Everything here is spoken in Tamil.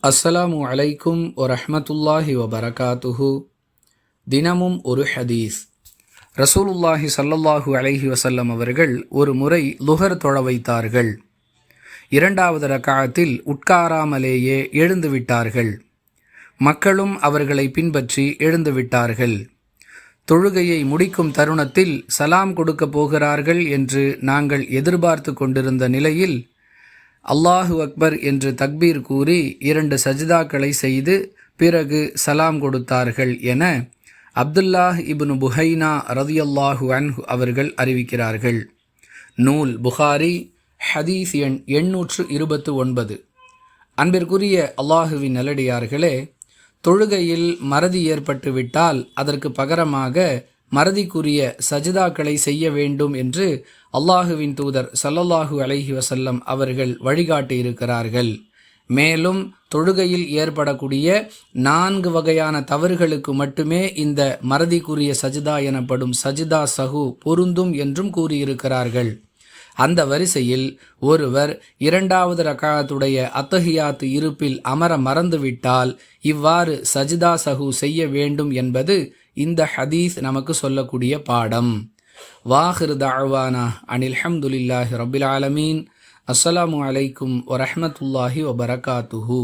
அஸ்ஸலாமு அலைக்கும் வரஹ்மத்துல்லாஹி வபரகாத்துஹு. தினமும் ஒரு ஹதீஸ். ரசூலுல்லாஹி ஸல்லல்லாஹு அலைஹி வஸல்லம் அவர்கள் ஒரு முறை லுஹர் தொழ வைத்தார்கள். இரண்டாவது ரக்அத்தில் உட்காராமலேயே எழுந்து விட்டார்கள். மக்களும் அவர்களை பின்பற்றி எழுந்து விட்டார்கள். தொழுகையை முடிக்கும் தருணத்தில் சலாம் கொடுக்க போகிறார்கள் என்று நாங்கள் எதிர்பார்த்து கொண்டிருந்த நிலையில் அல்லாஹு அக்பர் என்று தக்பீர் கூறி 2 சஜிதாக்களை செய்து பிறகு சலாம் கொடுத்தார்கள் என அப்துல்லாஹ் இப்னு புஹைனா ரதியல்லாஹு அன்ஹு அவர்கள் அறிவிக்கிறார்கள். நூல் புகாரி, ஹதீஸ் எண் 829. அன்பிற்குரிய அல்லாஹுவின் நல்லடியார்களே, தொழுகையில் மறதி ஏற்பட்டுவிட்டால் அதற்கு பகரமாக மறதிக்குரிய சஜிதாக்களை செய்ய வேண்டும் என்று அல்லாஹுவின் தூதர் ஸல்லல்லாஹு அலைஹி வஸல்லம் அவர்கள் வழிகாட்டியிருக்கிறார்கள். மேலும் தொழுகையில் ஏற்படக்கூடிய 4 வகையான தவறுகளுக்கு மட்டுமே இந்த மறதிக்குரிய சஜிதா எனப்படும் சஜிதா சஹு பொருந்தும் என்றும் கூறியிருக்கிறார்கள். அந்த வரிசையில் ஒருவர் 2வது ரக்அத்துடைய அத்தஹியாத்து இருப்பில் அமர மறந்துவிட்டால் இவ்வாறு சஜிதா சஹு செய்ய வேண்டும் என்பது இந்த ஹதீஸ் நமக்கு சொல்லக்கூடிய பாடம். வாஹிர் தஅவானா அனில் ஹம்துலில்லாஹி ரப்பில் ஆலமீன். அஸ்ஸலாமு அலைக்கும் வரஹ்மத்துல்லாஹி வபரகாத்துஹு.